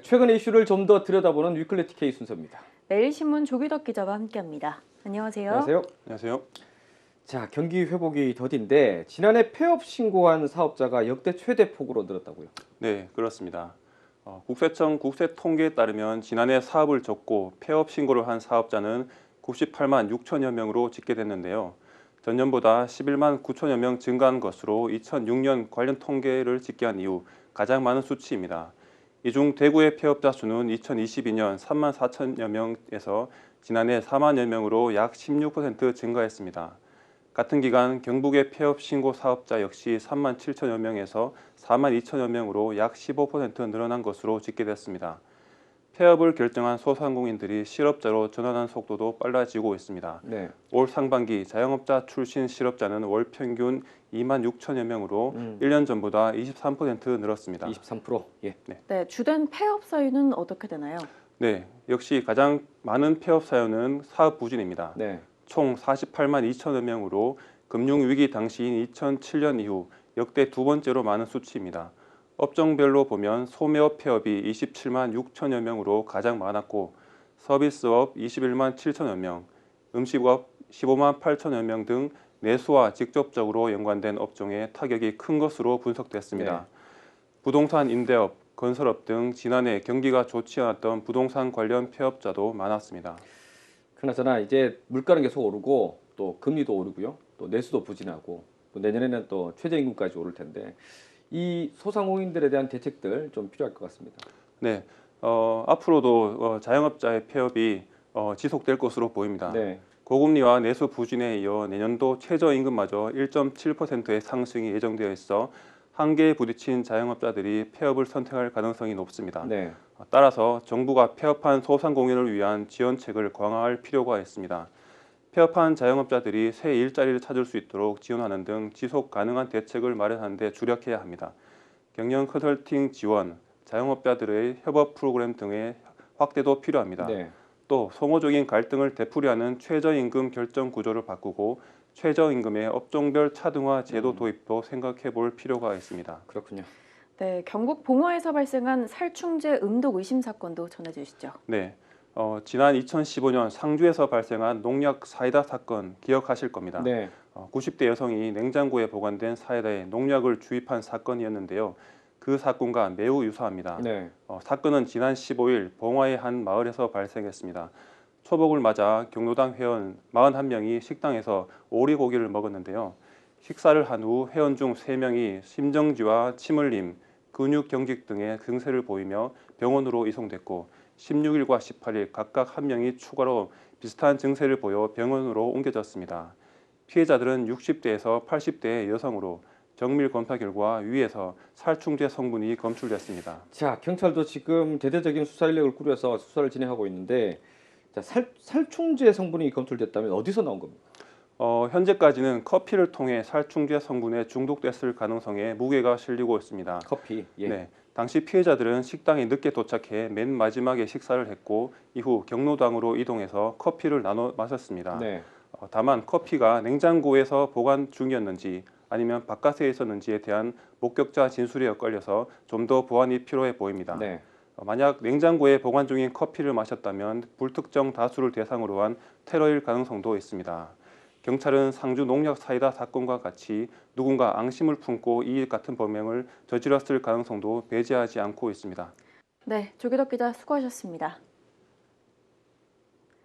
최근의 이슈를 좀 더 들여다보는 위클리 TK 순서입니다. 매일신문 조기덕 기자와 함께합니다. 안녕하세요. 안녕하세요. 안녕하세요. 자, 경기 회복이 더딘데 지난해 폐업 신고한 사업자가 역대 최대 폭으로 늘었다고요? 네, 그렇습니다. 국세청 국세통계에 따르면 지난해 사업을 접고 폐업 신고를 한 사업자는 98만 6천여 명으로 집계됐는데요. 전년보다 11만 9천여 명 증가한 것으로 2006년 관련 통계를 집계한 이후 가장 많은 수치입니다. 이 중 대구의 폐업자 수는 2022년 3만 4천여 명에서 지난해 4만여 명으로 약 16% 증가했습니다. 같은 기간 경북의 폐업 신고 사업자 역시 3만 7천여 명에서 4만 2천여 명으로 약 15% 늘어난 것으로 집계됐습니다. 폐업을 결정한 소상공인들이 실업자로 전환하는 속도도 빨라지고 있습니다. 네. 올 상반기 자영업자 출신 실업자는 월 평균 2만 6천여 명으로 1년 전보다 23% 늘었습니다. 23%? 예. 네, 주된 폐업 사유는 어떻게 되나요? 네, 역시 가장 많은 폐업 사유는 사업 부진입니다. 네. 총 48만 2천여 명으로 금융위기 당시인 2007년 이후 역대 두 번째로 많은 수치입니다. 업종별로 보면 소매업 폐업이 27만 6천여 명으로 가장 많았고 서비스업 21만 7천여 명, 음식업 15만 8천여 명 등 내수와 직접적으로 연관된 업종에 타격이 큰 것으로 분석됐습니다. 네. 부동산 임대업, 건설업 등 지난해 경기가 좋지 않았던 부동산 관련 폐업자도 많았습니다. 그나저나 이제 물가는 계속 오르고 또 금리도 오르고요. 또 내수도 부진하고 또 내년에는 또 최저임금까지 오를 텐데 이 소상공인들에 대한 대책들 좀 필요할 것 같습니다. 네, 앞으로도 자영업자의 폐업이 지속될 것으로 보입니다. 네. 고금리와 내수 부진에 이어 내년도 최저임금마저 1.7%의 상승이 예정되어 있어 한계에 부딪힌 자영업자들이 폐업을 선택할 가능성이 높습니다. 네. 따라서 정부가 폐업한 소상공인을 위한 지원책을 강화할 필요가 있습니다. 폐업한 자영업자들이 새 일자리를 찾을 수 있도록 지원하는 등 지속 가능한 대책을 마련하는 데 주력해야 합니다. 경영 컨설팅 지원, 자영업자들의 협업 프로그램 등의 확대도 필요합니다. 네. 또 소모적인 갈등을 되풀이하는 최저임금 결정 구조를 바꾸고 최저임금의 업종별 차등화 제도 도입도 생각해 볼 필요가 있습니다. 그렇군요. 네, 경북 봉화에서 발생한 살충제 음독 의심 사건도 전해주시죠. 네, 지난 2015년 상주에서 발생한 농약 사이다 사건 기억하실 겁니다. 네. 90대 여성이 냉장고에 보관된 사이다에 농약을 주입한 사건이었는데요. 그 사건과 매우 유사합니다. 네. 사건은 지난 15일 봉화의 한 마을에서 발생했습니다. 초복을 맞아 경로당 회원 41명이 식당에서 오리고기를 먹었는데요. 식사를 한 후 회원 중 3명이 심정지와 침 흘림, 근육 경직 등의 증세를 보이며 병원으로 이송됐고 16일과 18일 각각 1명이 추가로 비슷한 증세를 보여 병원으로 옮겨졌습니다. 피해자들은 60대에서 80대의 여성으로 정밀 검사 결과 위에서 살충제 성분이 검출됐습니다. 자, 경찰도 지금 대대적인 수사 인력을 꾸려서 수사를 진행하고 있는데 자, 살충제 성분이 검출됐다면 어디서 나온 겁니까? 현재까지는 커피를 통해 살충제 성분에 중독됐을 가능성에 무게가 실리고 있습니다. 커피. 예. 네, 당시 피해자들은 식당에 늦게 도착해 맨 마지막에 식사를 했고 이후 경로당으로 이동해서 커피를 나눠 마셨습니다. 네. 다만 커피가 냉장고에서 보관 중이었는지 아니면 바깥에 있었는지에 대한 목격자 진술이 엇갈려서 좀 더 보완이 필요해 보입니다. 네. 만약 냉장고에 보관 중인 커피를 마셨다면 불특정 다수를 대상으로 한 테러일 가능성도 있습니다. 경찰은 상주 농약 사이다 사건과 같이 누군가 앙심을 품고 이 같은 범행을 저질렀을 가능성도 배제하지 않고 있습니다. 네, 조기덕 기자 수고하셨습니다.